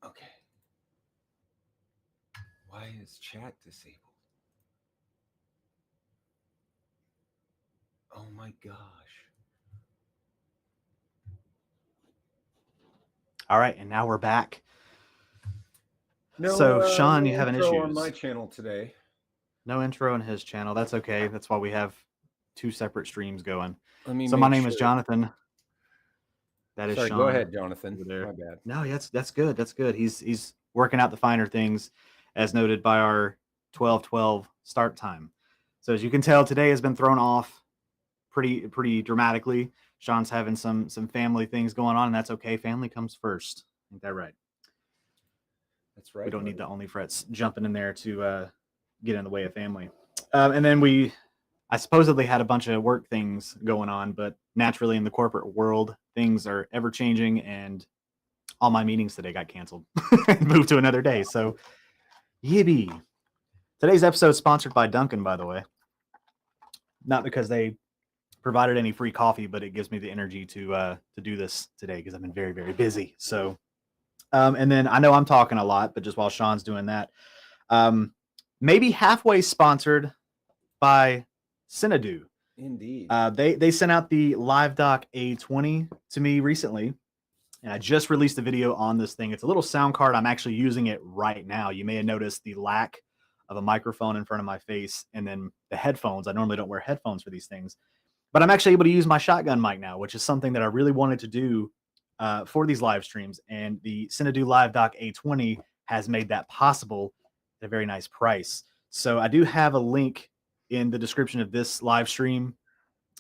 Okay. Why is chat disabled? Oh my gosh. All right, and now we're back. No, So, Sean, no you having intro on my issues? channel today. No intro on his channel. That's okay. That's why we have two separate streams going. Let me So, my make name is sure. Jonathan. That is Sorry, go Sean ahead, Jonathan. over there. My bad. No, that's good. That's good. He's working out the finer things, as noted by our 12:12 start time. So, as you can tell, today has been thrown off pretty dramatically. Sean's having some family things going on, and that's okay. Family comes first. Ain't that right? That's We right, don't need buddy. the ONLYFRETS jumping in there to get in the way of family. And then I supposedly had a bunch of work things going on, but naturally in the corporate world, things are ever changing, and all my meetings today got canceled and moved to another day. So, yippee. Today's episode is sponsored by Dunkin', by the way. Not because they provided any free coffee, but it gives me the energy to do this today because I've been very busy. So, and then I know I'm talking a lot, but just while Sean's doing that, maybe halfway sponsored by Synodoo. Indeed. They sent out the LiveDock A20 to me recently, and I just released a video on this thing. It's a little sound card. I'm actually using it right now. You may have noticed the lack of a microphone in front of my face, and then the headphones. I normally don't wear headphones for these things, but I'm actually able to use my shotgun mic now, which is something that I really wanted to do for these live streams. And the Synodoo LiveDock A20 has made that possible at a very nice price. So I do have a link in the description of this live stream.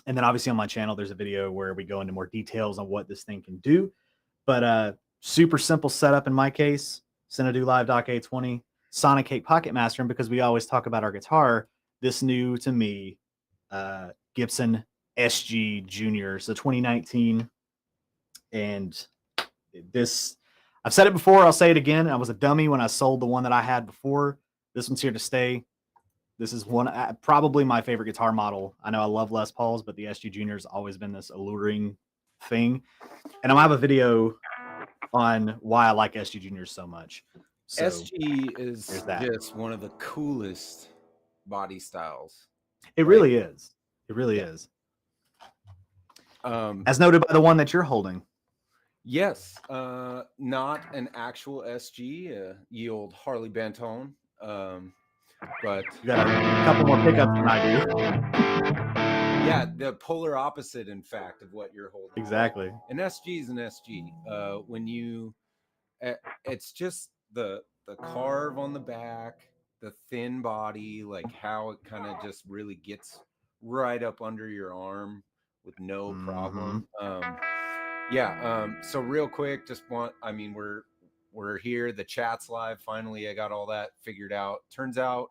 And then obviously on my channel, there's a video where we go into more details on what this thing can do. But super simple setup in my case, Synodoo LiveDock A20, Sonic 8 Pocket Master. And because we always talk about our guitar, this new to me, Gibson SG Junior. So 2019. And this, I've said it before, I'll say it again. I was a dummy when I sold the one that I had before. This one's here to stay. This is probably my favorite guitar model. I know I love Les Pauls, but the SG Junior has always been this alluring thing. And I'll have a video on why I like SG Juniors so much. So SG is just one of the coolest body styles. It really is. It really is. As noted by the one that you're holding. Yes, not an actual SG, ye old Harley Benton, but you got a couple more pickups than I do. Yeah, the polar opposite, in fact, of what you're holding. Exactly. An SG is an SG. When you, it's just the carve on the back, the thin body, like how it kind of just really gets right up under your arm with no problem. So real quick, we're here. The chat's live. Finally, I got all that figured out. Turns out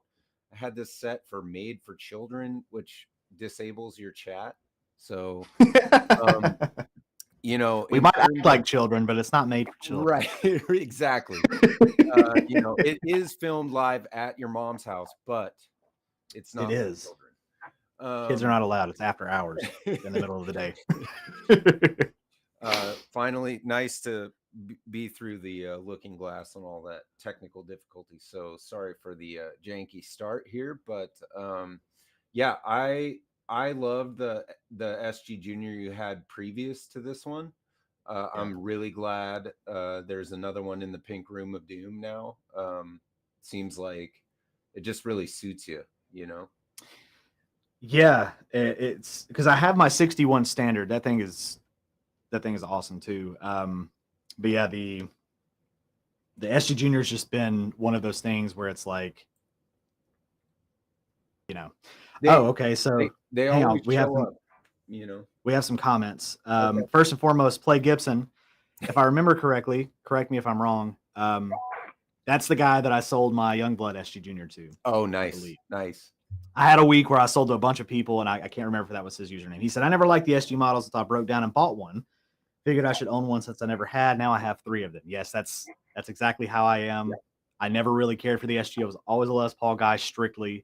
I had this set for Made for Children, which disables your chat. So, we might act like children, but it's not made for children. Right. Exactly. It is filmed live at your mom's house, but it's not. It is. Kids are not allowed. It's after hours in the middle of the day. Finally, nice to be through the looking glass and all that technical difficulty. So sorry for the janky start here, but I love the SG Junior you had previous to this one. I'm really glad there's another one in the pink room of doom now. Seems like it just really suits you, Yeah, it's because I have my 61 standard. That thing is awesome too. But yeah, the SG Junior's just been one of those things where it's like, okay, so they hang always on, we have show up, we have some comments. First and foremost, Play Gibson. If I remember correctly, correct me if I'm wrong. That's the guy that I sold my Youngblood SG Junior to. Oh, nice. I had a week where I sold to a bunch of people, and I can't remember if that was his username. He said, I never liked the SG models until I broke down and bought one. Figured I should own one since I never had. Now I have 3 of them. Yes, that's exactly how I am. Yeah. I never really cared for the SG. I was always a Les Paul guy strictly.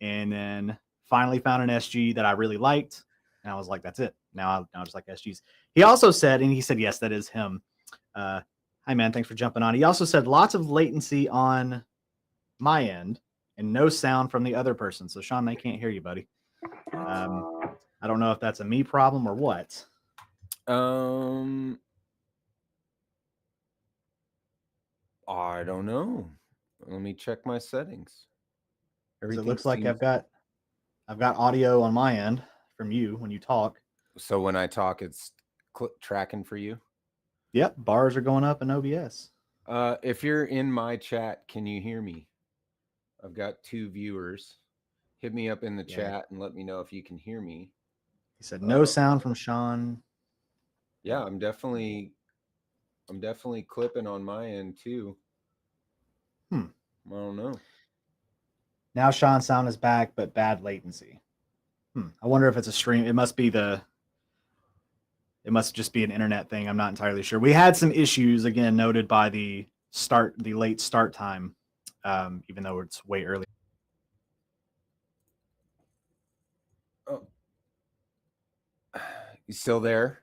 And then finally found an SG that I really liked. And I was like, that's it. Now I just like SGs. He also said, and he said, yes, that is him. Hi, man. Thanks for jumping on. He also said lots of latency on my end and no sound from the other person. So, Sean, they can't hear you, buddy. I don't know if that's a me problem or what. I don't know. Let me check my settings. It looks like I've got audio on my end from you when you talk. So when I talk, it's tracking for you? Yep, bars are going up in OBS. If you're in my chat, can you hear me? I've got 2 viewers. Hit me up in the chat and let me know if you can hear me. He said no sound from Sean. Yeah, I'm definitely clipping on my end too. I don't know. Now Sean's sound is back, but bad latency. I wonder if it's a stream. It must just be an internet thing. I'm not entirely sure. We had some issues again noted by the late start time, even though it's way early. Oh, you still there?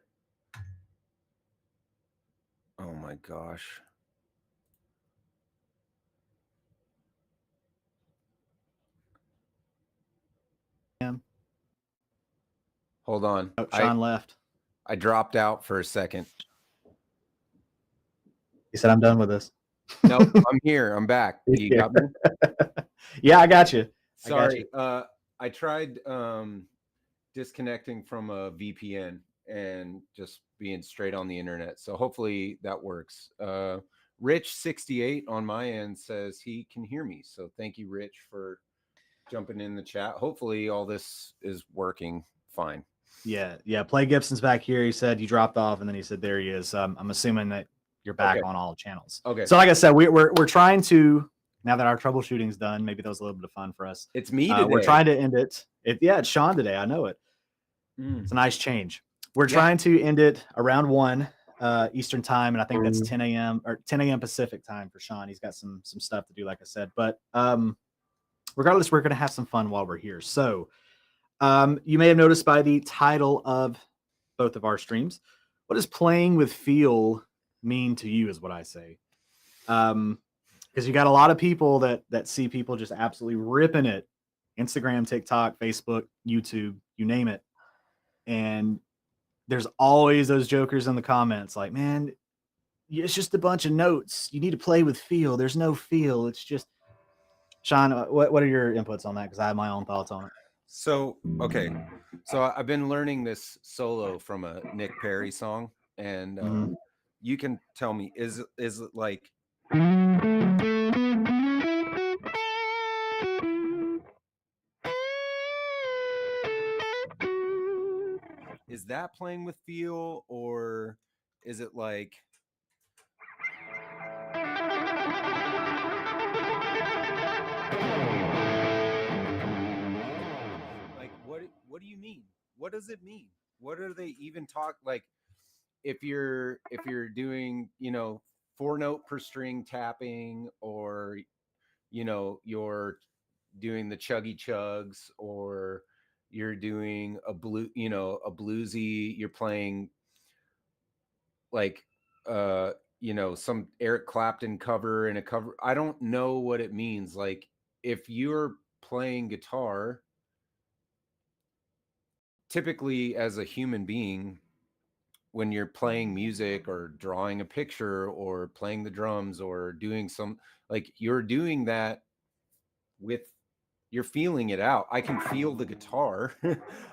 Oh my gosh. Hold on. Oh, Sean left. I dropped out for a second. He said, I'm done with this. Nope, I'm here. I'm back. You got me? Yeah, I got you. Sorry. I tried disconnecting from a VPN and just being straight on the internet. So hopefully that works. Rich68 on my end says he can hear me. So thank you, Rich, for jumping in the chat. Hopefully all this is working fine. Yeah. Play Gibson's back here. He said you dropped off, and then he said there he is. I'm assuming that you're back on all channels. Okay. So like I said, we're trying to, now that our troubleshooting's done, maybe that was a little bit of fun for us. It's me today. We're trying to end it. It's Sean today. I know it. It's a nice change. We're trying to end it around 1 Eastern time, and I think that's 10 a.m. or 10 a.m. Pacific time for Sean. He's got some stuff to do, like I said. But regardless, we're going to have some fun while we're here. So you may have noticed by the title of both of our streams, what does playing with feel mean to you is what I say. Because you got a lot of people that see people just absolutely ripping it. Instagram, TikTok, Facebook, YouTube, you name it. And there's always those jokers in the comments like, man, it's just a bunch of notes. You need to play with feel. There's no feel. It's just, Sean, what are your inputs on that? Because I have my own thoughts on it. So, okay. So I've been learning this solo from a Nick Perry song, and you can tell me, is it like, is that playing with feel, or is it like, what do you mean? What does it mean? What are they even like, if you're doing, 4-note per string tapping, or you're doing the chuggy chugs, or you're doing a bluesy, you're playing like some Eric Clapton cover and a cover. I don't know what it means. Like, if you're playing guitar, typically as a human being, when you're playing music or drawing a picture or playing the drums or doing like, you're doing that you're feeling it out. I can feel the guitar.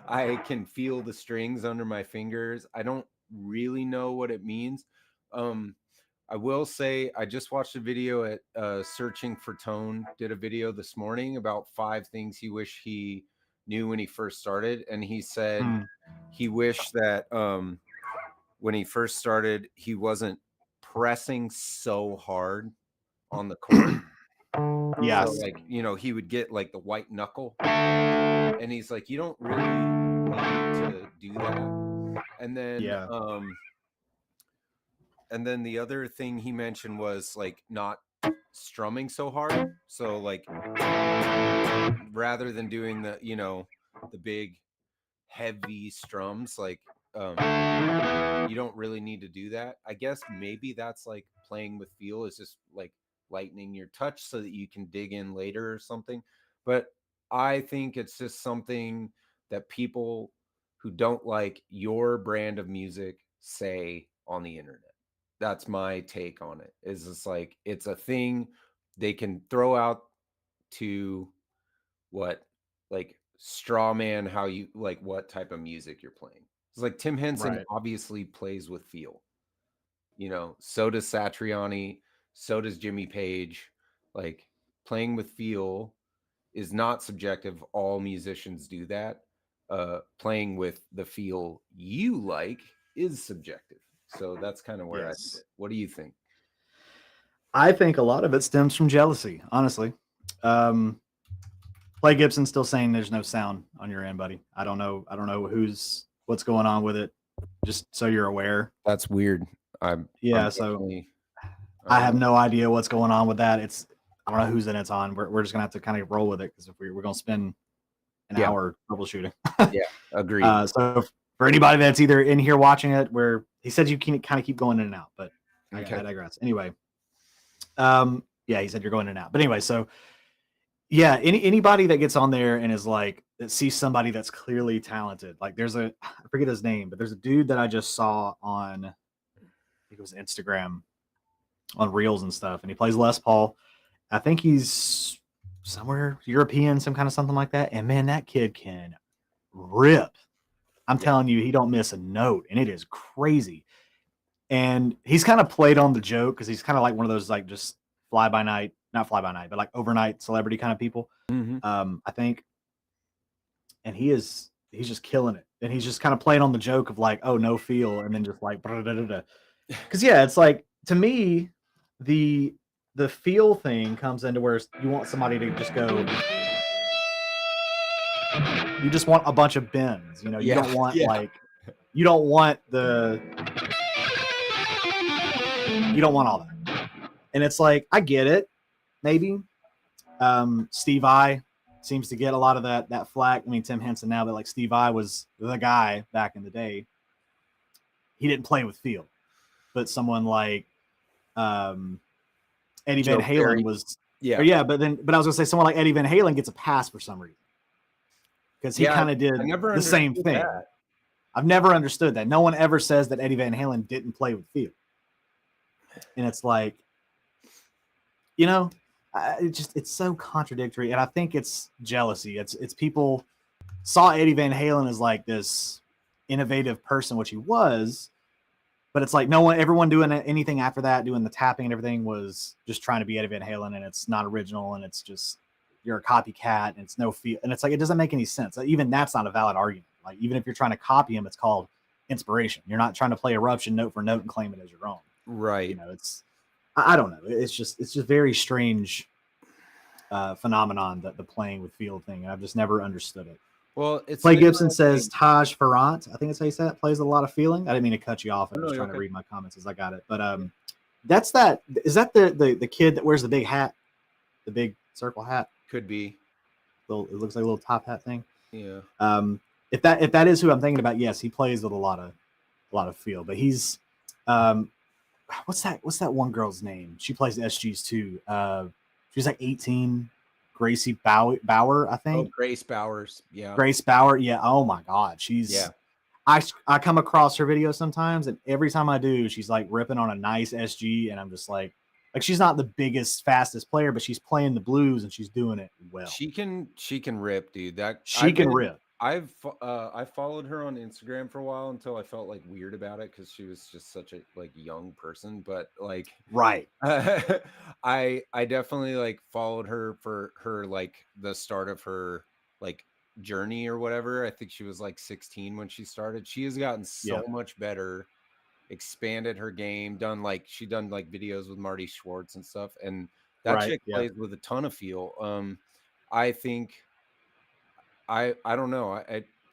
I can feel the strings under my fingers. I don't really know what it means. I will say I just watched a video at Searching for Tone, did a video this morning about 5 things he wished he knew when he first started. And he said he wished that when he first started, he wasn't pressing so hard on the chord. Yeah. So, like, he would get like the white knuckle, and he's like, you don't really need to do that. And then the other thing he mentioned was like not strumming so hard. So, like, rather than doing the big heavy strums, like, you don't really need to do that. I guess maybe that's like playing with feel is just like lightening your touch so that you can dig in later or something. But I think it's just something that people who don't like your brand of music say on the internet. That's my take on it. Is it's like it's a thing they can throw out to what, like, straw man how you like what type of music you're playing. It's like Tim Henson Right. obviously plays with feel. So does Satriani, so does Jimmy Page. Like, playing with feel is not subjective. All musicians do that. Playing with the feel you like is subjective. So that's kind of where I Yes. sit. What do you think? I think a lot of it stems from jealousy, honestly. Clay Gibson's still saying there's no sound on your end, buddy. I don't know what's going on with it. Just so you're aware. That's weird. I'm Yeah, so definitely, I I don't have know. no idea what's going on with that. I don't know whose end it's on. We're just gonna have to kind of roll with it because if we're gonna spend an Yeah, hour troubleshooting. yeah, agreed. So for anybody that's either in here watching it, where he said you can kind of keep going in and out, but Okay. I digress. Anyway, yeah, he said you're going in and out. But anyway, so yeah, anybody that gets on there and is like that sees somebody that's clearly talented. Like I forget his name, but there's a dude that I just saw on I think it was Instagram on Reels and stuff, and he plays Les Paul. I think he's somewhere European, some kind of something like that. And man, that kid can rip. I'm Yeah. telling you, he don't miss a note, and it is crazy. And he's kind of played on the joke because he's kind of like one of those like just fly by night, not fly by night, but like overnight celebrity kind of people. Mhm. I think, and he's just killing it, and he's just kind of playing on the joke of like, oh, no feel, and then just like, because yeah, it's like to me, the feel thing comes into where you want somebody to just go. You just want a bunch of bends, you know. You Yeah, don't want yeah. like, you don't want you don't want all that. And it's like, I get it, maybe. Steve I seems to get a lot of that flack. I mean, Tim Henson now, but like Steve I was the guy back in the day. He didn't play with feel, but someone like um, Eddie Van Joe Halen Perry. was, or Yeah. yeah, but I was gonna say someone like Eddie Van Halen gets a pass for some reason because he Yeah, kind of did I never the same understood thing. that. I've never understood that. No one ever says that Eddie Van Halen didn't play with feel, and it's like, you know, it's so contradictory, and I think it's jealousy. It's people saw Eddie Van Halen as like this innovative person, which he was, but it's like everyone doing anything after that, doing the tapping and everything, was just trying to be Eddie Van Halen, and it's not original, and it's just you're a copycat, and it's no feel, and it's like it doesn't make any sense. Like, even that's not a valid argument. Like, even if you're trying to copy him, it's called inspiration. You're not trying to play Eruption note for note and claim it as your own. You Right. know, I don't know. It's just very strange phenomenon, that the playing with feel thing, and I've just never understood it. Well, it's an Clay Gibson says interesting. Taj Farrant, I think that's how you say it, plays a lot of feeling. I didn't mean to cut you off. Oh, I'm no, just you're trying to okay. read my comments as I got it. But is that the kid that wears the big hat, the big circle hat? Could be. It looks like a little top hat thing. Yeah. If that is who I'm thinking about, yes, he plays with a lot of feel. But he's what's that one girl's name? She plays the SGs too. She's like 18. Gracie Bauer, I Oh, think. Grace Bowers. Yeah. Grace Bauer. Yeah. Oh my God. Yeah. I come across her videos sometimes, and every time I do, she's like ripping on a nice SG, and I'm just like she's not the biggest, fastest player, but she's playing the blues and she's doing it well. She can rip, dude. That She can rip. I followed her on Instagram for a while until I felt like weird about it because she was just such a like young person. But like, Right. I definitely like followed her for her like the start of her like journey or whatever. I think she was like 16 when she started. She has gotten so Yeah. much better, expanded her game, she done like videos with Marty Schwartz and stuff, and that Right. chick Yeah. plays with a ton of feel. I think I don't know.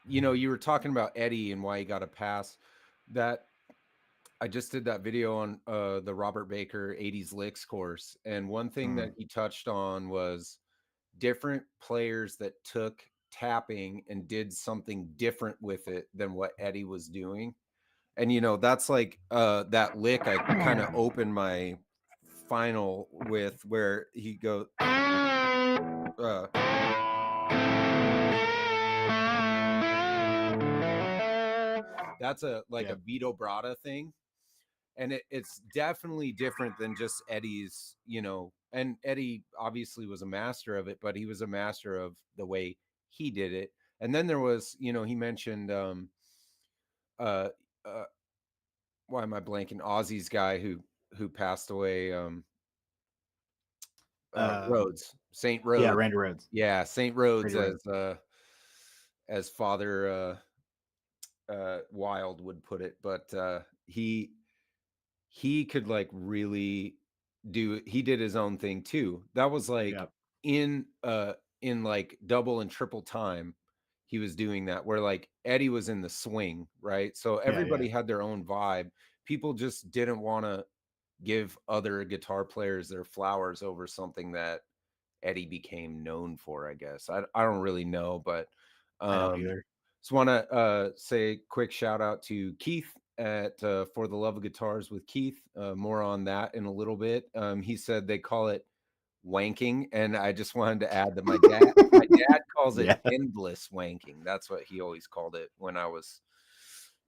You were talking about Eddie and why he got a pass. That I just did that video on the Robert Baker 80s licks course, and one thing that he touched on was different players that took tapping and did something different with it than what Eddie was doing. And that's like that lick I kind of opened my final with, where he goes uh that's a like Yeah. a Vito Bratta thing. And it's definitely different than just Eddie's, and Eddie obviously was a master of it, but he was a master of the way he did it. And then there was, he mentioned uh uh why am I blanking? Ozzy's guy who passed away, Rhodes, Saint Yeah, Rhodes. Randy Rhodes. Yeah, Saint Rhodes, Randy Rhodes. as Father Wild would put it. But he could like really he did his own thing too. That was like Yeah. in in like double and triple time he was doing that, where like Eddie was in the swing, right? So Yeah. Yeah. everybody had their own vibe. People just didn't want to give other guitar players their flowers over something that Eddie became known for, I guess. I don't really know, but I don't um either. just want to say quick shout out to Keith at For the Love of Guitars with Keith. More on that in a little bit. He said they call it wanking, and I just wanted to add that my dad calls it Yeah. endless wanking. That's what he always called it when I was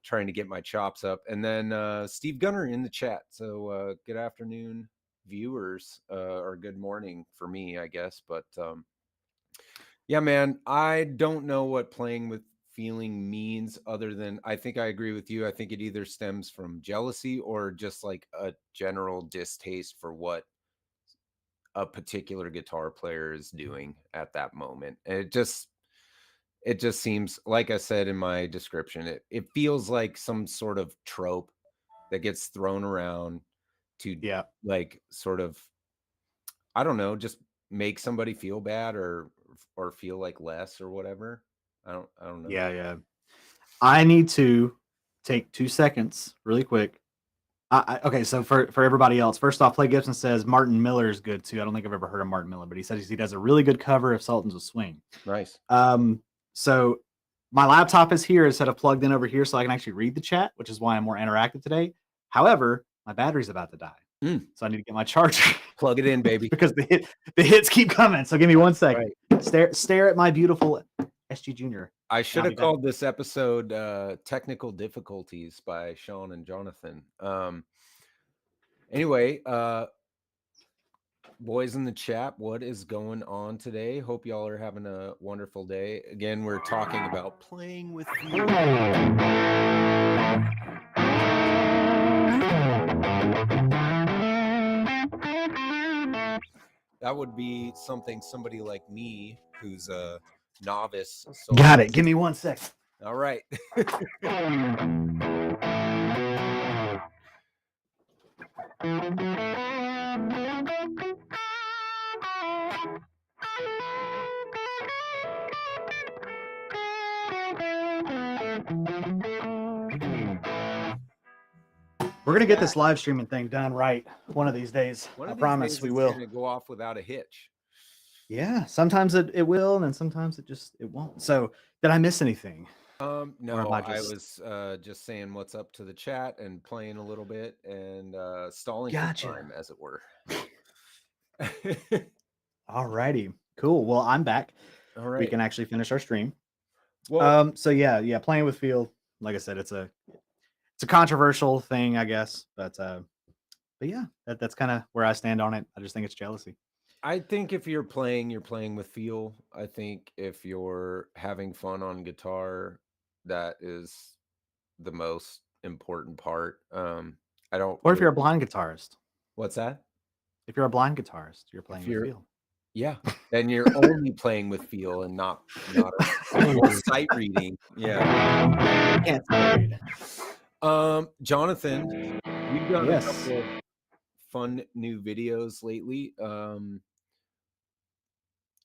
trying to get my chops up. And then Steve Gunner in the chat. So good afternoon, viewers, or good morning for me, I guess. But yeah, man, I don't know what playing with feeling means, other than I think I agree with you. I think it either stems from jealousy or just like a general distaste for what a particular guitar player is doing at that moment. And it just seems, like I said in my description, it feels like some sort of trope that gets thrown around to Yeah. like sort of, I don't know, just make somebody feel bad or feel like less or whatever. I don't know. Yeah. Yeah. I need to take 2 seconds really quick. Okay, so for everybody else, first off, Clay Gibson says Martin Miller is good too. I don't think I've ever heard of Martin Miller, but he says he does a really good cover of Sultans of Swing. Nice. So my laptop is here instead of plugged in over here, so I can actually read the chat, which is why I'm more interactive today. However, my battery's about to die, so I need to get my charger. Plug it in, baby. because the hits keep coming. So give me 1 second. Right. Stare at my beautiful SG Junior. I should have called this episode Technical Difficulties by Sean and Jonathan. Anyway, boys in the chat, what is going on today? Hope y'all are having a wonderful day. Again, we're talking about playing with feel. That would be something somebody like me, who's a novice. Got it. Give me 1 second. All right. We're gonna get this live streaming thing done right one of these days. I promise we will. It's gonna go off without a hitch. Yeah, sometimes it will, and then sometimes it won't. So, did I miss anything? No, I was just saying what's up to the chat and playing a little bit and stalling for time, as it were. All righty, cool. Well, I'm back. All right, we can actually finish our stream. Well, so yeah, playing with feel. Like I said, it's a controversial thing, I guess, but yeah, that's kind of where I stand on it. I just think it's jealousy. I think if you're playing with feel. I think if you're having fun on guitar, that is the most important part. I don't. Or if you're a blind guitarist. What's that? If you're a blind guitarist, you're playing with feel. Yeah, then you're only playing with feel and not a sight reading. Yeah. Can't read. Jonathan, you've done a couple of fun new videos lately.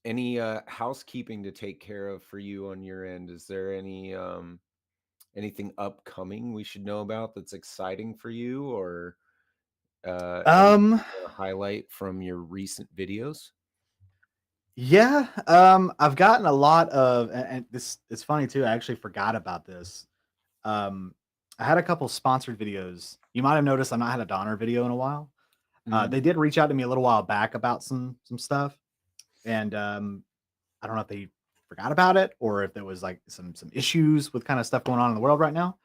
Any housekeeping to take care of for you on your end? Is there any anything upcoming we should know about that's exciting for you, or highlight from your recent videos? Yeah, I've gotten a lot of, and this it's funny too. I actually forgot about this. I had a couple sponsored videos. You might have noticed I've not had a Donner video in a while. Mhm. They did reach out to me a little while back about some stuff, and I don't know if they forgot about it or if there was like some issues with kind of stuff going on in the world right now.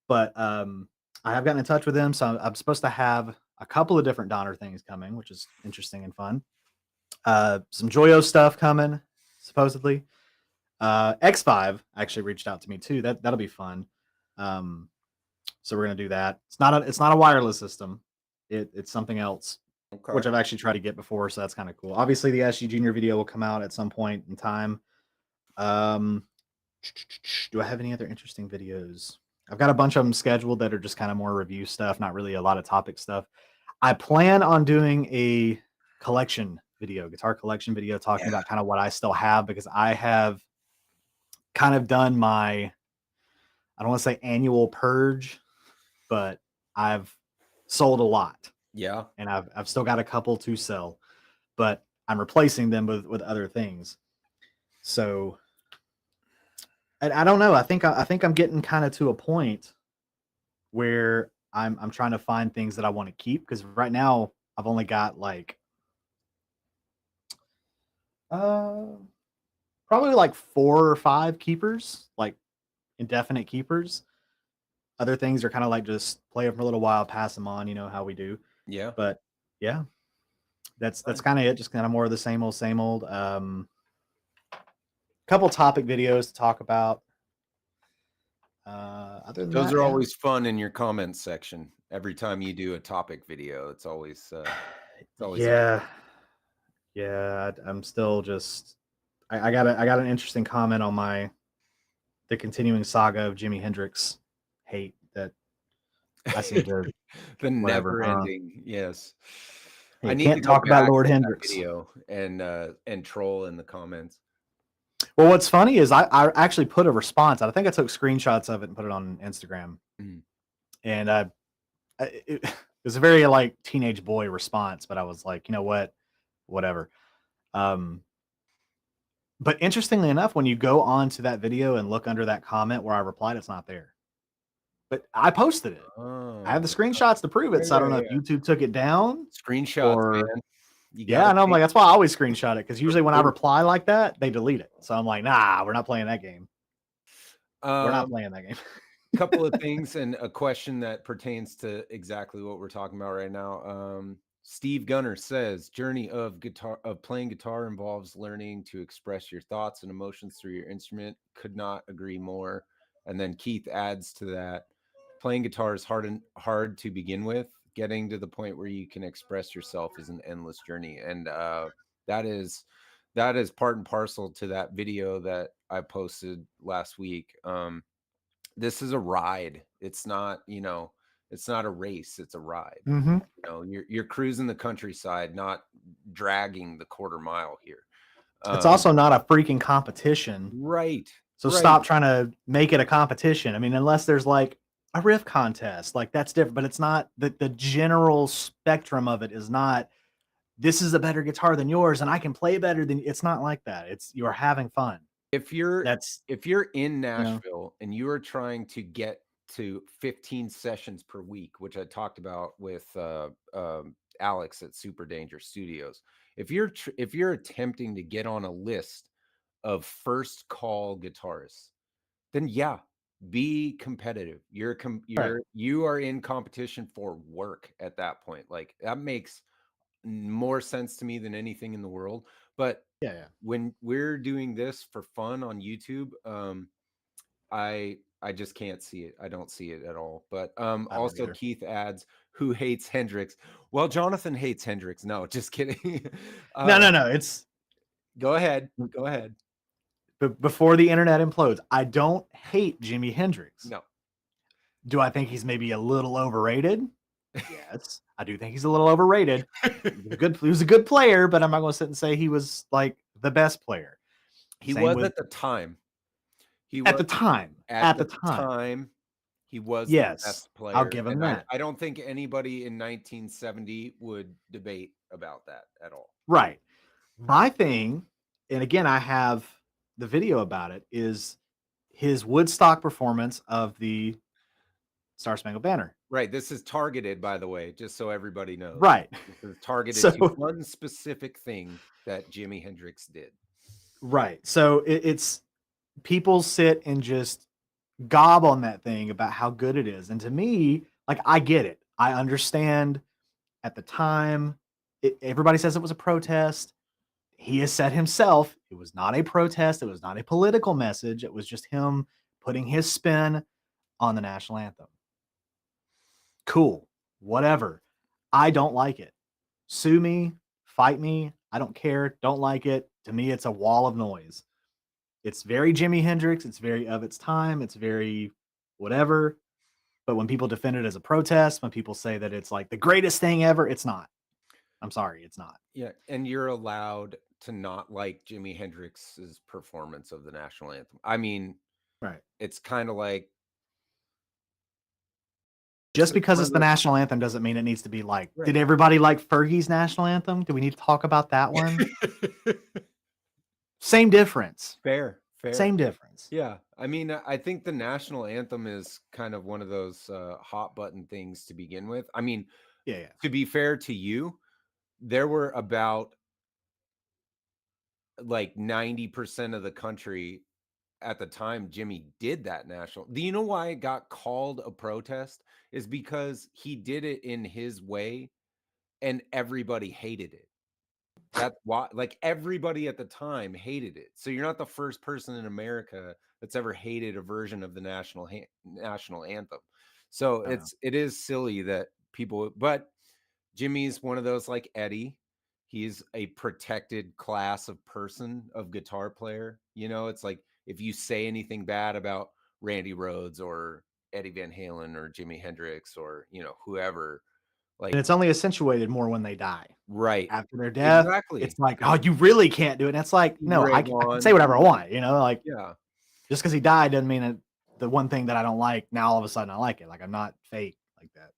But I have gotten in touch with them, so I'm supposed to have a couple of different Donner things coming, which is interesting and fun. Some Joyo stuff coming, supposedly. X5 actually reached out to me too. That'll be fun. So we're gonna do that. It's not a wireless system. It's something else, Okay. which I've actually tried to get before, so that's kind of cool. Obviously, the SG Junior video will come out at some point in time. Do I have any other interesting videos? I've got a bunch of them scheduled that are just kind of more review stuff, not really a lot of topic stuff. I plan on doing a collection video, guitar collection video, talking about kind of what I still have, because I have kind of done my, I don't want to say annual purge, but I've sold a lot. Yeah. And I've still got a couple to sell, but I'm replacing them with other things. So I don't know. I think I'm getting kind of to a point where I'm trying to find things that I want to keep, because right now I've only got like probably like 4 or 5 keepers, like indefinite keepers. Other things are kind of like just play them for a little while, pass them on, you know how we do. Yeah. But yeah, that's kind of it. Just kind of more of the same old, same old. Couple topic videos to talk about. Other than Those that, are yeah. always fun in your comments section. Every time you do a topic video, it's always Yeah. Yeah, I'm still just I got an interesting comment on the continuing saga of Jimi Hendrix hate that I seem to the whatever. never ending. Yes. I You need to can't go talk about back Lord to that Hendrix. video and troll in the comments. Well, what's funny is I actually put a response. I think I took screenshots of it and put it on Instagram. Mhm. And it was a very like teenage boy response, but I was like, you know what, whatever. But interestingly enough, when you go on to that video and look under that comment where I replied, it's not there. But I posted it. I have the Oh, screenshots to prove it. So I don't know if yeah. YouTube took it down Screenshots, or man. You yeah, gotta no, I'm like, take that's why I always screenshot it, because for usually when I proof. reply like that, they delete it. So I'm like, nah, we're not playing that game. We're not Um, playing that game. couple of things and a question that pertains to exactly what we're talking about right now. Steve Gunner says, "Journey of playing guitar involves learning to express your thoughts and emotions through your instrument. Could not agree more." And then Keith adds to that, "Playing guitar is hard to begin with. Getting to the point where you can express yourself is an endless journey." And that is part and parcel to that video that I posted last week. This is a ride. It's not, it's not a race. It's a ride. Mm-hmm. You're cruising the countryside, not dragging the quarter mile here. It's also not a freaking competition. Right. So Right. stop trying to make it a competition. I mean, unless there's like a riff contest, like that's different, but it's not the general spectrum of it is not, this is a better guitar than yours and I can play better than, it's not like that. It's, you're having fun. If you're That's, in you know, Nashville and you are trying to get to 15 sessions per week, which I talked about with Alex at Super Danger Studios, if you're attempting to get on a list of first call guitarists, then yeah, be competitive. right. You are in competition for work at that point. Like that makes more sense to me than anything in the world. But Yeah, yeah. when we're doing this for fun on YouTube, I just can't see it. I don't see it at all. But I don't also either. Keith adds, who hates Hendrix? Well, Johnathan hates Hendrix. No, just kidding. No, no, no. It's Go ahead. Go ahead. before the internet implodes. I don't hate Jimi Hendrix. No. Do I think he's maybe a little overrated? Yes, I do think he's a little overrated. He was a good player, but I'm not going to sit and say he was like the best player. He Same was with at the time. He at was the time. at At the the time, time. He was the yes, best I'll player, give him and that. I don't think anybody in 1970 would debate about that at all. Right. My thing, and again, I have the video about it, is his Woodstock performance of the Star Spangled Banner. Right. This is targeted, by the way, just so everybody knows. Right. This is targeted to So one specific thing that Jimi Hendrix did. right. So it's people sit and just gob on that thing about how good it is. And to me, like, I get it. I understand at the time, everybody says it was a protest. He has said himself, it was not a protest. It was not a political message. It was just him putting his spin on the national anthem. Cool. Whatever. I don't like it. Sue me, fight me. I don't care. Don't like it. To me, it's a wall of noise. It's very Jimi Hendrix. It's very of its time. It's very whatever. But when people defend it as a protest, when people say that it's like the greatest thing ever, it's not. I'm sorry, it's not. Yeah, and you're allowed to not like Jimi Hendrix's performance of the national anthem. I mean, Right. it's kind of like Just because one it's of the those, national anthem doesn't mean it needs to be like, right. did everybody like Fergie's national anthem? Do we need to talk about that one? Same difference. Fair, fair. Same difference. Yeah, I mean, I think the national anthem is kind of one of those hot button things to begin with. I mean, Yeah, yeah. to be fair to you, there were about like 90% of the country at the time Jimmy did that national. Do you know why it got called a protest? Is because he did it in his way and everybody hated it. That's why, like, everybody at the time hated it. So you're not the first person in America that's ever hated a version of the national anthem. So I know. it is silly that people, but Jimmy's one of those like Eddie. He's a protected class of person, of guitar player. You know, it's like if you say anything bad about Randy Rhoads or Eddie Van Halen or Jimi Hendrix or, you know, whoever, And like, it's only accentuated more when they die. right. After their death, Exactly. it's like, oh, you really can't do it. And it's like, no, Ray I can Vaughan. say whatever I want, like Yeah. just because he died doesn't mean that the one thing that I don't like, now all of a sudden I like it. Like, I'm not fake like that.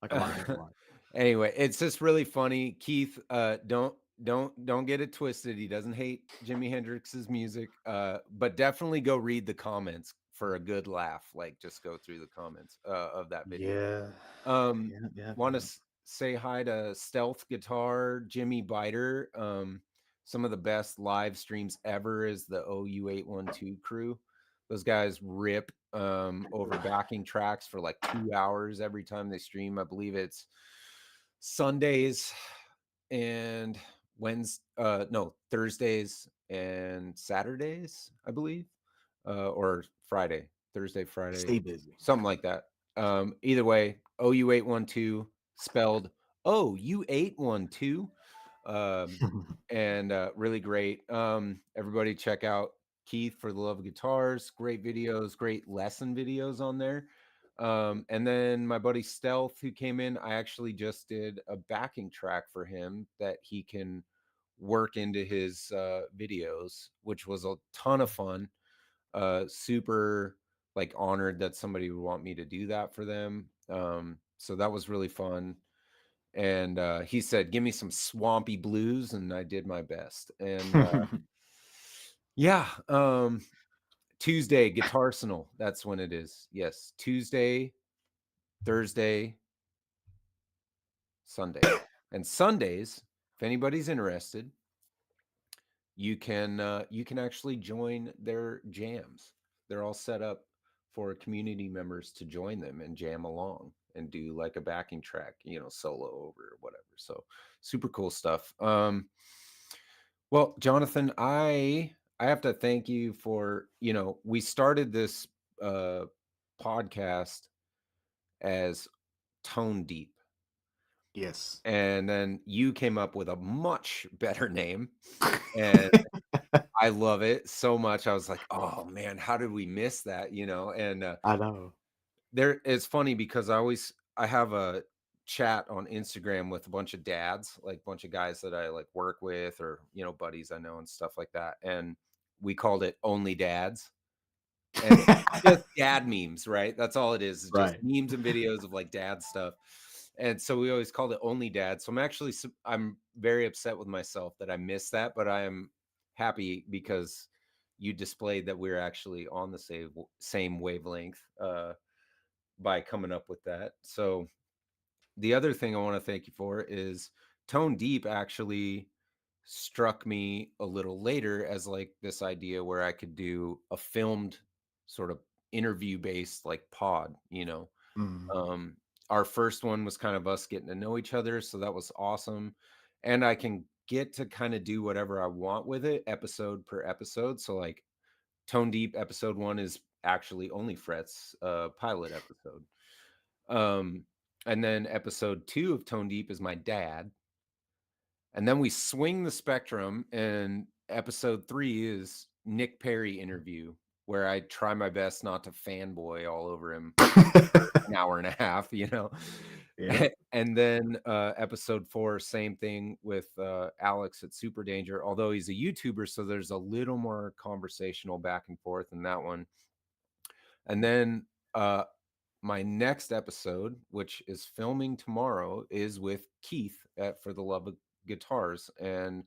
Like a lot of people are. Anyway, it's just really funny. Keith, don't get it twisted. He doesn't hate Jimi Hendrix's music, but definitely go read the comments for a good laugh. Like, just go through the comments of that video. Yeah. Um, Yeah. Want to say hi to Stealth Guitar, Jimmy Biter. Some of the best live streams ever is the OU812 crew. Those guys rip over backing tracks for like 2 hours every time they stream. I believe it's Sundays and Thursdays and Saturdays, I believe, or Friday, Thursday, Friday, Stay busy. something like that. Either way, OU812 spelled OU812. And really great. Everybody check out Keith for the Love of Guitars. Great videos, great lesson videos on there. And then my buddy Stealth, who came in, I actually just did a backing track for him that he can work into his videos, which was a ton of fun. Super like honored that somebody would want me to do that for them. So that was really fun. And he said, "Give me some swampy blues," and I did my best. And yeah, Tuesday Guitarsenal. That's when it is. Yes, Tuesday, Thursday, Sunday, and Sundays. If anybody's interested, you can actually join their jams. They're all set up for community members to join them and jam along and do like a backing track, solo over or whatever. So super cool stuff. Well, Jonathan, I have to thank you for, we started this podcast as Tone Deep. Yes. And then you came up with a much better name. And I love it so much. I was like, oh man, how did we miss that? And I know. it's funny because I have a chat on Instagram with a bunch of dads, like a bunch of guys that I like work with or, buddies I know and stuff like that. And we called it Only Dads. And just dad memes, right? That's all it is. It's just Right. memes and videos of like dad stuff. And so we always called it Only Dad. So I'm very upset with myself that I missed that, but I am happy because you displayed that we're actually on the same wavelength. by coming up with that. So the other thing I want to thank you for is Tone Deep actually struck me a little later as like this idea where I could do a filmed sort of interview based like pod, you know. Mm. Um, our first one was kind of us getting to know each other, so that was awesome. And I can get to kind of do whatever I want with it episode per episode. So like Tone Deep episode 1 is actually Only Frets pilot episode. Um and then episode 2 of Tone Deep is my dad. And then we swing the spectrum, and episode 3 is Nick Perry interview, where I try my best not to fanboy all over him for an hour and a half, you know. Yeah. And then episode 4, same thing with Alex at Super Danger, although he's a YouTuber, so there's a little more conversational back and forth in that one. And then my next episode, which is filming tomorrow, is with Keith at For the Love of Guitars. And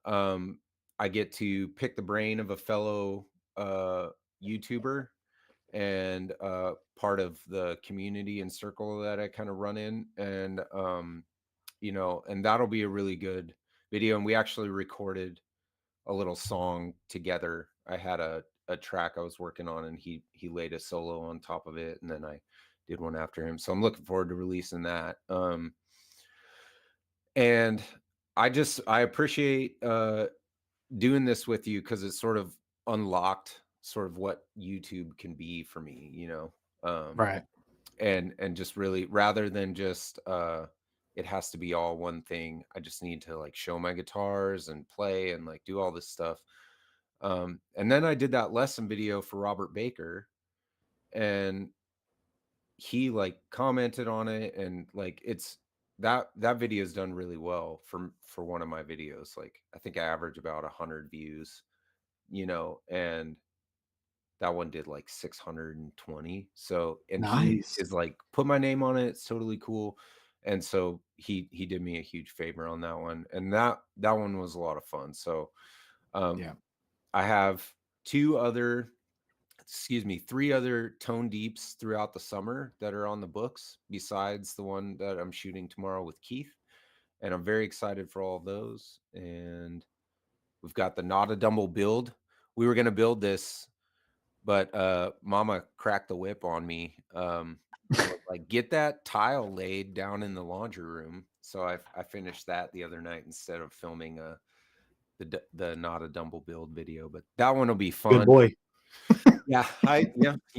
I get to pick the brain of a fellow YouTuber and part of the community and circle that I kind of run in. And, you know, and that'll be a really good video. And we actually recorded a little song together. I had a track I was working on, and he laid a solo on top of it, and then I did one after him. So I'm looking forward to releasing that. And I appreciate doing this with you, because it's sort of unlocked sort of what YouTube can be for me, you know. Right. And just really, rather than just it has to be all one thing, I just need to like show my guitars and play and like do all this stuff. And then I did that lesson video for Robert Baker, and he like commented on it, and like it's that video is done really well for one of my videos. Like I think I average about 100 views, you know, and that one did like 620. So, and he Nice. is like, put my name on it. It's totally cool. And so he did me a huge favor on that one. And that one was a lot of fun. So Yeah. I have three other Tone Deeps throughout the summer that are on the books, besides the one that I'm shooting tomorrow with Keith. And I'm very excited for all of those. And we've got the Not a Dumble build. We were going to build this, but Mama cracked the whip on me, and was like, get that tile laid down in the laundry room. So I finished that the other night instead of filming the Not a Dumble build video. But that one will be Good fun. boy. Yeah,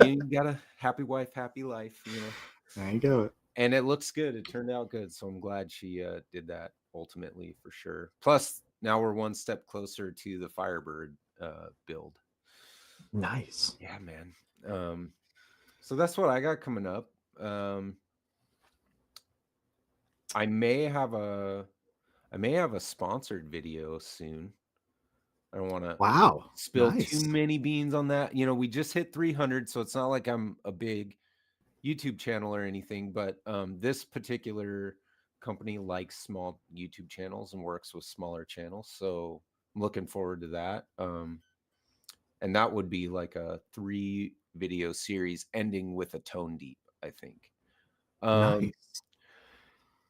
you got a happy wife, happy life, you know. There you go. And it looks good. It turned out good. So I'm glad she did that ultimately, for sure. Plus, now we're one step closer to the Firebird build. Nice. Yeah, man. So that's what I got coming up. I may have a sponsored video soon. I don't want to Wow. spill Nice. too many beans on that. You know, we just hit 300, so it's not like I'm a big YouTube channel or anything, but this particular company likes small YouTube channels and works with smaller channels. So I'm looking forward to that. And that would be like a 3 video series ending with a Tone Deep, I think. Nice.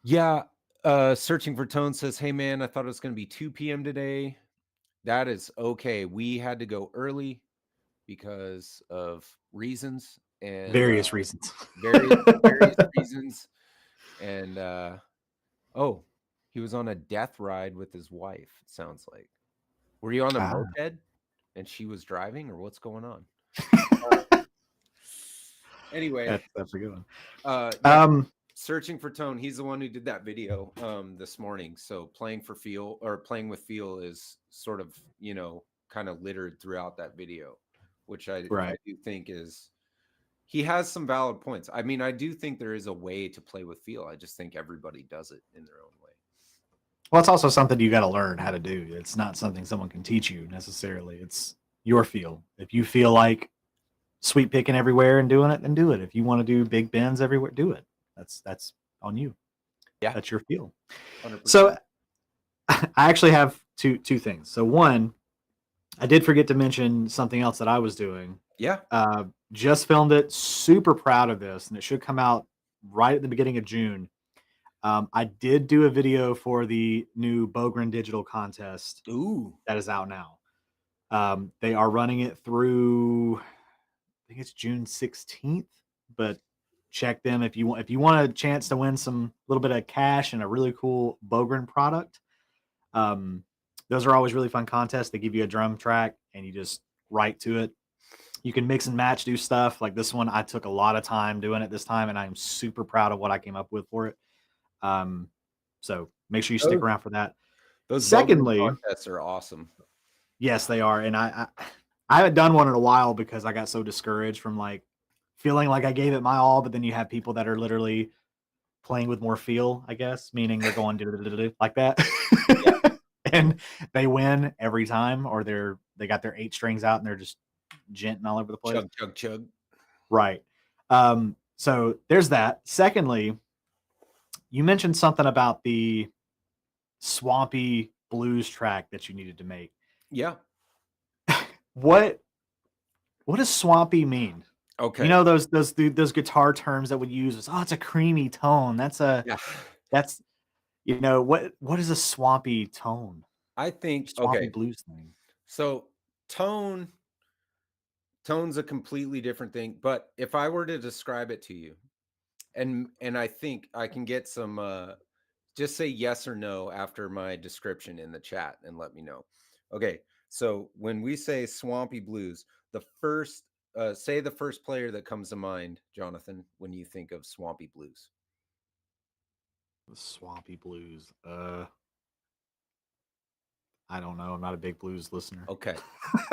Yeah. Searching for Tone says, hey man, I thought it was going to be 2 p.m. today. That is okay. We had to go early because of reasons, and Various reasons. various reasons. And oh, he was on a death ride with his wife, it sounds like. Were you on the moped and she was driving, or what's going on? Anyway, That's a good one. yeah, Searching for Tone, he's the one who did that video this morning. So playing with feel is sort of, you know, kind of littered throughout that video, which I do think is, he has some valid points. I mean, I do think there is a way to play with feel. I just think everybody does it in their own way. Well, it's also something you got to learn how to do. It's not something someone can teach you necessarily. It's your feel. If you feel like sweep picking everywhere and doing it, then do it. If you want to do big bends everywhere, do it. That's on you. Yeah, that's your feel. 100%. So I actually have two things. So one, I did forget to mention something else that I was doing. Yeah. Just filmed it. Super proud of this, and it should come out right at the beginning of June. I did do a video for the new Bogren Digital contest Ooh. that is out now. They are running it through, I think it's June 16th, but check them if you want a chance to win some little bit of cash and a really cool Bogren product. Um, those are always really fun contests. They give you a drum track and you just write to it. You can mix and match, do stuff like this one. I took a lot of time doing it this time, and I'm super proud of what I came up with for it. Um, so make sure you stick Those, around for that. those Bogart Secondly, contests are awesome. yes, they are, and I haven't done one in a while because I got so discouraged from like feeling like I gave it my all, but then you have people that are literally playing with more feel, I guess, meaning they're going like that, Yeah. and they win every time, or they got their 8 strings out and they're just jinting all over the place. Chug, chug, chug. Right. So there's that. Secondly, you mentioned something about the swampy blues track that you needed to make. Yeah. What does swampy mean? Okay. You know those guitar terms that would use is, oh, it's a creamy tone. Yeah. That's what is a swampy tone? I think, Swampy okay. blues thing. So tone's a completely different thing. But if I were to describe it to you, and I think I can get some just say yes or no after my description in the chat and let me know. Okay. So when we say swampy blues, the first say the first player that comes to mind, Jonathan, when you think of swampy blues. The swampy blues. I don't know. I'm not a big blues listener. Okay.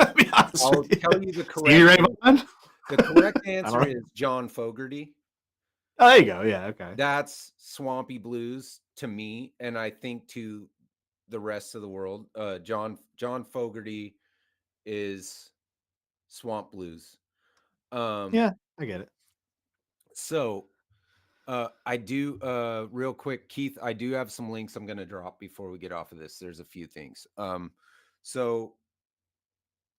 To be honest I'll with you. tell you the Stevie correct Ray answer. Vaughan? The correct I answer don't know. is John Fogerty. Oh, there you go. Yeah, okay. That's swampy blues to me, and I think to the rest of the world. John Fogerty is swamp blues. Yeah, I get it. So I do real quick, Keith, I do have some links I'm gonna drop before we get off of this. There's a few things. So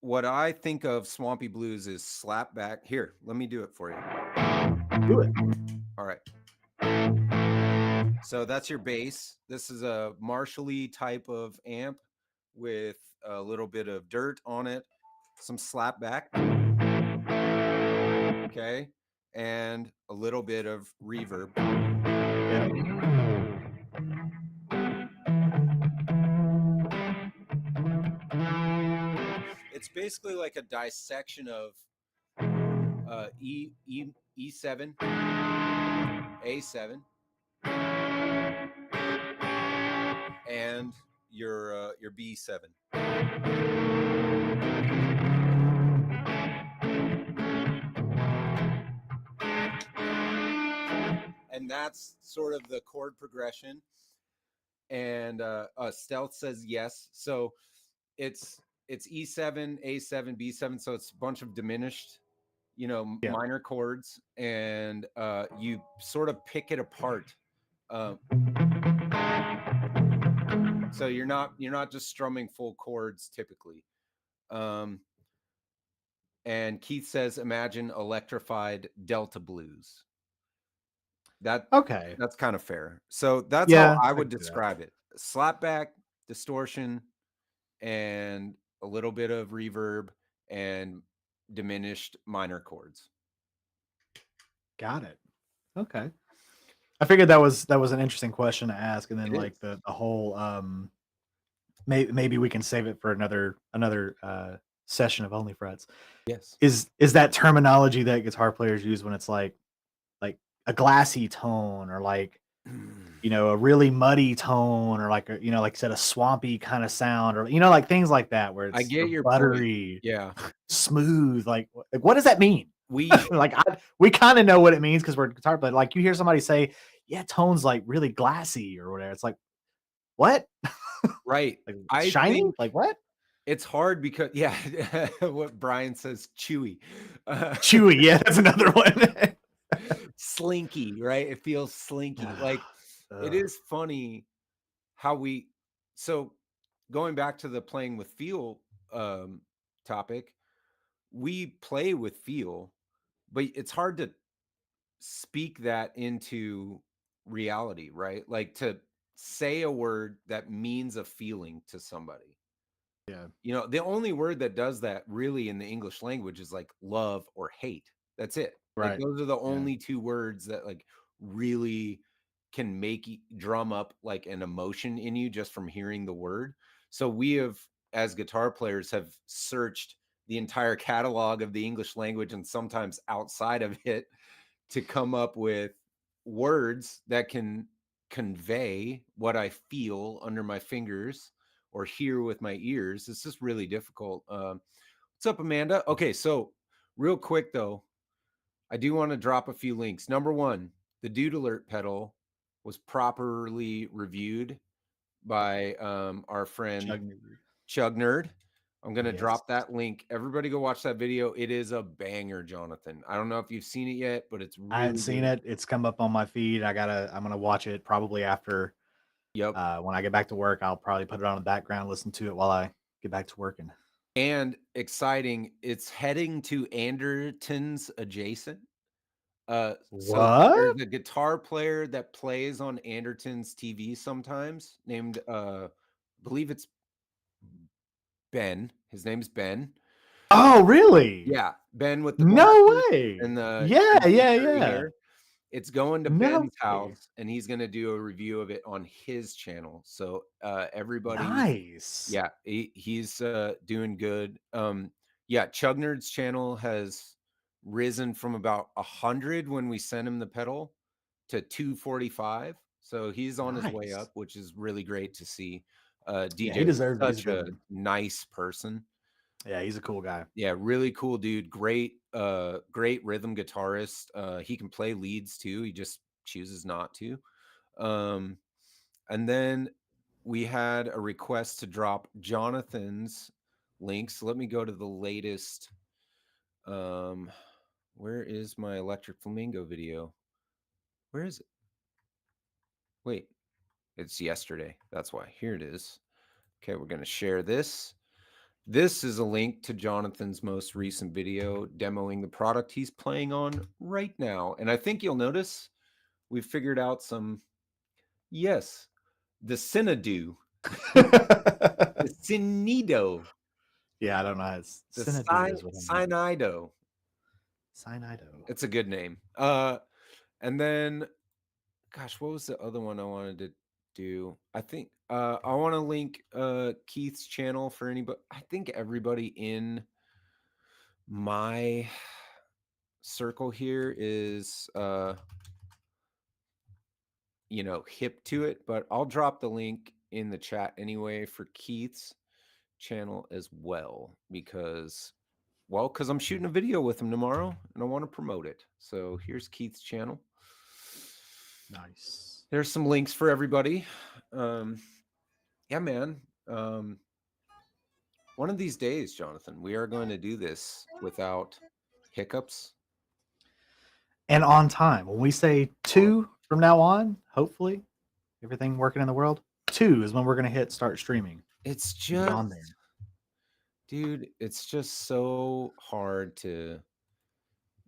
what I think of swampy blues is slap back. Here, let me do it for you. Do it. All right. So that's your bass. This is a Marshall-y type of amp with a little bit of dirt on it, some slap back. Okay. And a little bit of reverb. Yeah. It's basically like a dissection of E7, A7, and your B7. And that's sort of the chord progression. And Stealth says yes. So it's E7, A7, B7. So it's a bunch of diminished, Yeah. minor chords, and you sort of pick it apart. So you're not just strumming full chords typically. And Keith says, imagine electrified Delta blues. Okay. That's kind of fair. So that's how Yeah, I I would can see that. describe it. Slapback, distortion, and a little bit of reverb and diminished minor chords. Got it. Okay. I figured that was an interesting question to ask, and then It like is. the whole maybe we can save it for another session of Only Frets. Yes. Is that terminology that guitar players use when it's like a glassy tone, or like a really muddy tone, or like like I said, a swampy kind of sound, or like things like that where I it's get your point. buttery, Yeah. smooth. Like what does that mean? We Like we kind of know what it means because we're guitar players. Like you hear somebody say, "Yeah, tone's like really glassy" or whatever. It's like, what? right. Like I shiny? think Like what? it's hard because yeah, what Brian says, chewy. Chewy. Yeah, that's another one. Slinky, right? It feels slinky. Like it Ugh. is funny how we so going back to the playing with feel topic, we play with feel, but it's hard to speak that into reality, right? Like to say a word that means a feeling to somebody. Yeah. You know, the only word that does that really in the English language is like love or hate. That's it. Like Right. those are the Yeah. only two words that like really can make you drum up like an emotion in you just from hearing the word. So we have, as guitar players, have searched the entire catalog of the English language and sometimes outside of it to come up with words that can convey what I feel under my fingers or hear with my ears. It's just really difficult. What's up, Amanda? Okay, so real quick though, I do want to drop a few links. Number one, the Dude Alert pedal was properly reviewed by our friend Chug Nerd. I'm going to drop that link. Everybody go watch that video. It is a banger, Johnathan. I don't know if you've seen it yet, but it's really I hadn't seen it. It's come up on my feed. I'm gonna watch it probably after. Yep. When I get back to work, I'll probably put it on the background, listen to it while I get back to working. And exciting, it's heading to Anderton's adjacent. So there's a guitar player that plays on Anderton's TV sometimes named I believe it's Ben. His name's Ben. Oh, really? Yeah, Ben with the No glasses way. and the Yeah. curly hair. It's going to No Ben's way. house and he's going to do a review of it on his channel. So everybody, Nice. yeah, he's doing good. Yeah, Chug Nerd's channel has risen from about 100 when we sent him the pedal to 245. So he's on his way Nice. up, which is really great to see. Yeah, DJ he is deserves it. He's a such good a one. nice person. Yeah, he's a cool guy. Yeah, really cool dude. Great rhythm guitarist. He can play leads too. He just chooses not to. And then we had a request to drop Johnathan's links. Let me go to the latest. Where is my Electric Flamingo video? Where is it? Wait, it's yesterday. That's why. Here it is. Okay, we're going to share this. This is a link to Johnathan's most recent video demoing the product he's playing on right now. And I think you'll notice we figured out some, yes, the Synadu, the Synido. Yeah, I don't know. It's The Synadu is what I know. Synido. Synido. It's a good name. And then, gosh, what was the other one I wanted to do? I think I want to link Keith's channel for anybody. I think everybody in my circle here is hip to it, but I'll drop the link in the chat anyway for Keith's channel as well because I'm shooting a video with him tomorrow and I want to promote it. So here's Keith's channel. Nice. There's some links for everybody. Yeah, man. One of these days, Johnathan, we are going to do this without hiccups and on time. When we say 2 from now on, hopefully everything working in the world, 2 is when we're going to hit start streaming. It's just on there. Dude, it's just so hard to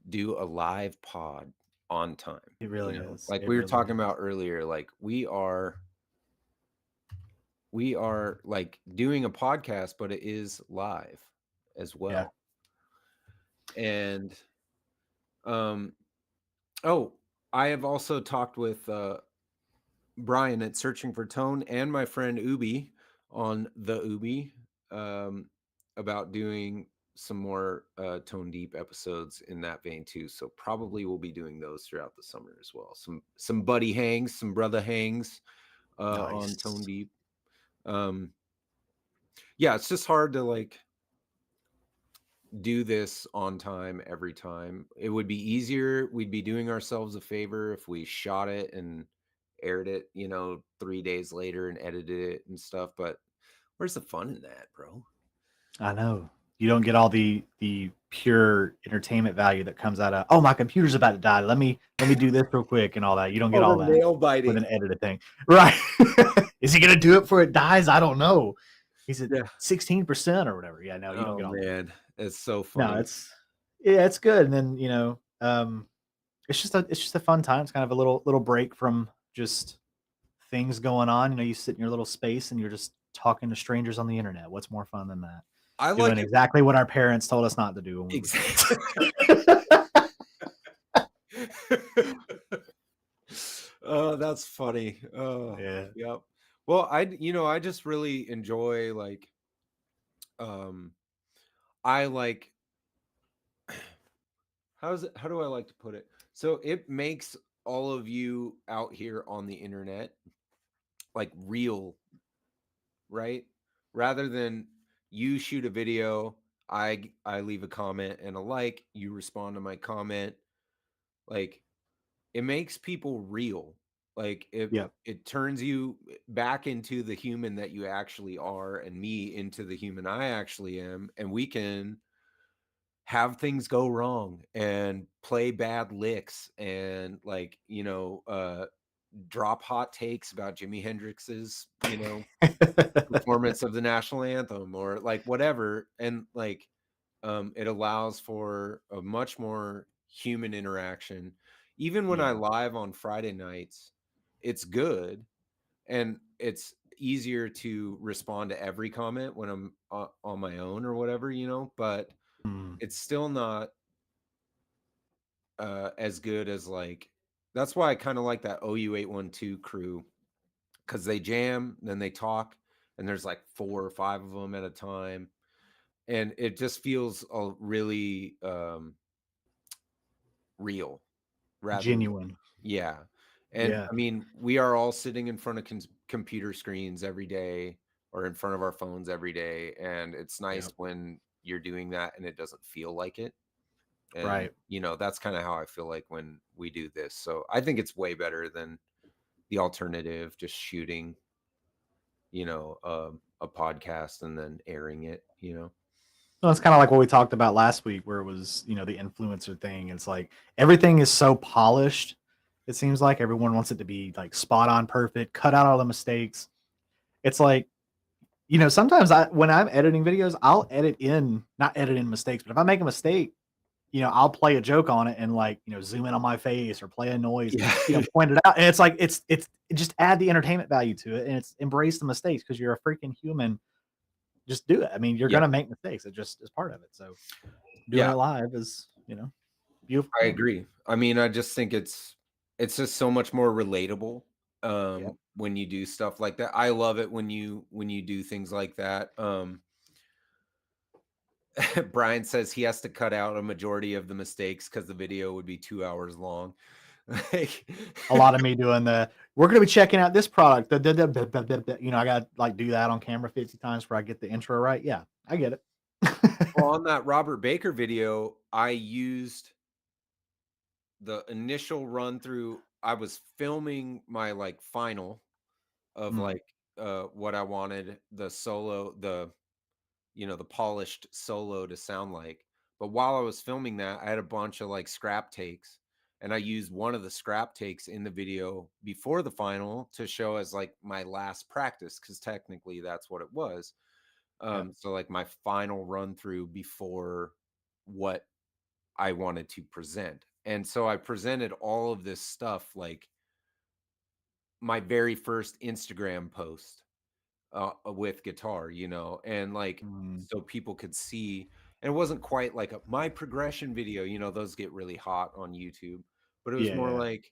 do a live pod on time. It really is. Like it we were really talking is. about earlier, like we are like doing a podcast, but it is live as well. Yeah. And I have also talked with Brian at Searching for Tone and my friend Ubi on the Ubi about doing some more Tone Deep episodes in that vein too. So probably we'll be doing those throughout the summer as well. Some buddy hangs, some brother hangs on Tone Deep. Yeah, it's just hard to like do this on time every time. It would be easier. We'd be doing ourselves a favor if we shot it and aired it, 3 days later and edited it and stuff. But where's the fun in that, bro? I know. You don't get all the pure entertainment value that comes out of, oh, my computer's about to die. Let me do this real quick and all that. You don't get all that nail biting with an edited thing. Right. Is he gonna do it before it dies? I don't know. He's at 16% or whatever. Yeah, no, you don't get all that. Man, it's so funny. No, it's good. And then, It's just a fun time. It's kind of a little break from just things going on. You know, you sit in your little space and you're just talking to strangers on the internet. What's more fun than that? I Doing like it. exactly what our parents told us not to do when we were Exactly. kids. Oh, that's funny. Oh, Yeah. yep. Well, I just really enjoy like, um, I like, how do I like to put it? So it makes all of you out here on the internet like real, right? Rather than you shoot a video, I leave a comment and a like, you respond to my comment, like it makes people real. Like Yep. it turns you back into the human that you actually are and me into the human I actually am, and we can have things go wrong and play bad licks and like, drop hot takes about Jimi Hendrix's, performance of the national anthem or like whatever. And like, it allows for a much more human interaction. Even when I Yeah. live on Friday nights, it's good and it's easier to respond to every comment when I'm on my own or whatever, but Mm. it's still not as good as like, that's why I kind of like that OU812 crew because they jam, then they talk, and there's like 4 or 5 of them at a time, and it just feels really real rather than, Genuine. yeah. And Yeah. I mean, we are all sitting in front of computer screens every day or in front of our phones every day, and it's nice Yep. when you're doing that and it doesn't feel like it. And Right. that's kind of how I feel like when we do this. So I think it's way better than the alternative, just shooting, a podcast and then airing it. Well, it's kind of like what we talked about last week, where it was, the influencer thing. It's like everything is so polished. It seems like everyone wants it to be like spot on, perfect, cut out all the mistakes. It's like, sometimes when I'm editing videos, I'll not edit in mistakes, but if I make a mistake, I'll play a joke on it and like, zoom in on my face or play a noise, Yeah. point it out. And it's like, just add the entertainment value to it and it's embrace the mistakes because you're a freaking human. Just do it. I mean, you're Yeah. going to make mistakes. It just is part of it. So doing Yeah, it live is, beautiful I thing. agree. I mean, I just think it's just so much more relatable Yeah. when you do stuff like that. I love it when you do things like that. Brian says he has to cut out a majority of the mistakes because the video would be 2 hours long. Like, A lot of me doing we're going to be checking out this product. I got to like do that on camera 50 times before I get the intro right. Yeah, I get it. well, on that Robert Baker video, I used the initial run through. I was filming my like final of Mm, like what I wanted the solo, the polished solo to sound like. But while I was filming that, I had a bunch of like scrap takes, and I used one of the scrap takes in the video before the final to show as like my last practice, because technically that's what it was. yeah. So like my final run through before what I wanted to present. And so I presented all of this stuff like my very first Instagram post with guitar, and like Mm, so people could see. And it wasn't quite like my progression video, those get really hot on YouTube, but it was yeah. more Yeah. like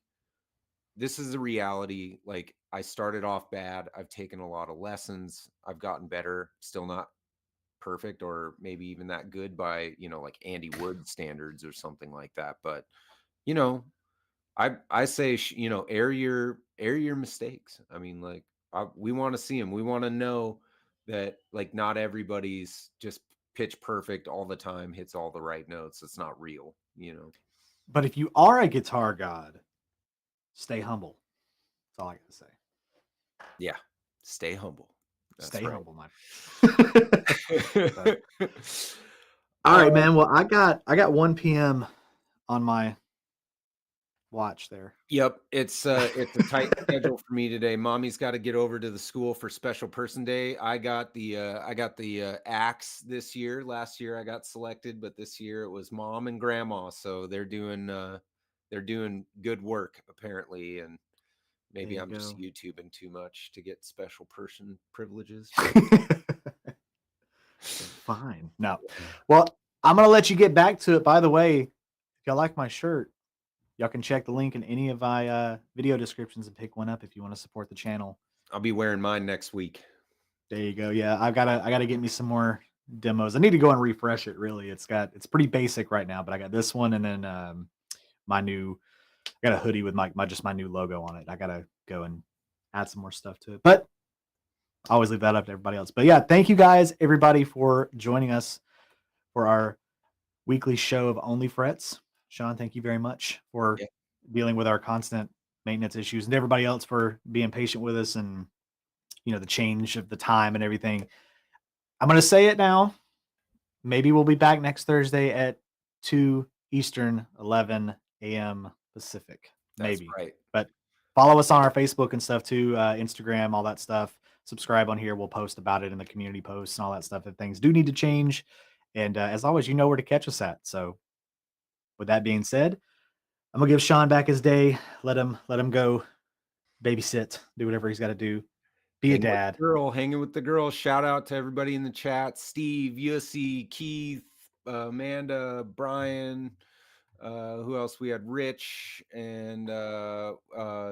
this is a reality. Like I started off bad. I've taken a lot of lessons. I've gotten better. Still not perfect or maybe even that good by, like Andy Wood standards or something like that. But, you know, I say, air your mistakes. I mean, like we want to see them. We want to know that like not everybody's just pitch perfect all the time, hits all the right notes. It's not real. But if you are a guitar god, stay humble. That's all I got to say. Yeah. Stay humble. That's Stay right. humble, my friend. So, all uh, right, man. Well, I got 1 p.m. on my watch there. Yep, it's a tight schedule for me today. Mommy's got to get over to the school for Special Person Day. I got the axe this year. Last year I got selected, but this year it was mom and grandma. So they're doing good work apparently, and There maybe you I'm just go. YouTubing too much to get special person privileges. Fine. No. Well, I'm gonna let you get back to it. By the way, if y'all like my shirt, y'all can check the link in any of my video descriptions and pick one up if you want to support the channel. I'll be wearing mine next week. There you go. Yeah, I gotta get me some more demos. I need to go and refresh it. Really, it's pretty basic right now, but I got this one, and then my new. I got a hoodie with my new logo on it. I gotta go and add some more stuff to it, but I always leave that up to everybody else. But yeah, thank you guys, everybody, for joining us for our weekly show of Only Frets. Sean, thank you very much for dealing with our constant maintenance issues, and everybody else for being patient with us and the change of the time and everything. I'm going to say it now. Maybe we'll be back next Thursday at 2 Eastern, 11 a.m. Pacific. Maybe. That's right. But follow us on our Facebook and stuff too, Instagram, all that stuff. Subscribe on here. We'll post about it in the community posts and all that stuff if things do need to change. And as always, you know where to catch us at. So with that being said, I'm going to give Sean back his day. Let him go babysit, do whatever he's got to do. Be a dad. Hanging with the girl. Shout out to everybody in the chat. Steve, USC, Keith, Amanda, Brian, who else? We had Rich and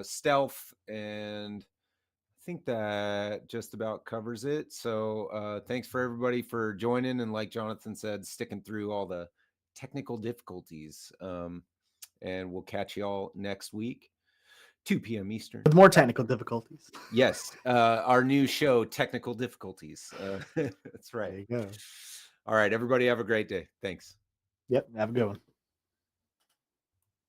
Stealth, and I think that just about covers it. So thanks for everybody for joining, and like Johnanthan said, sticking through all the technical difficulties. And we'll catch you all next week. 2 p.m. Eastern. With more technical difficulties. Yes. Our new show, Technical Difficulties. That's right. There you go. All right, everybody have a great day. Thanks. Yep. Have a good one.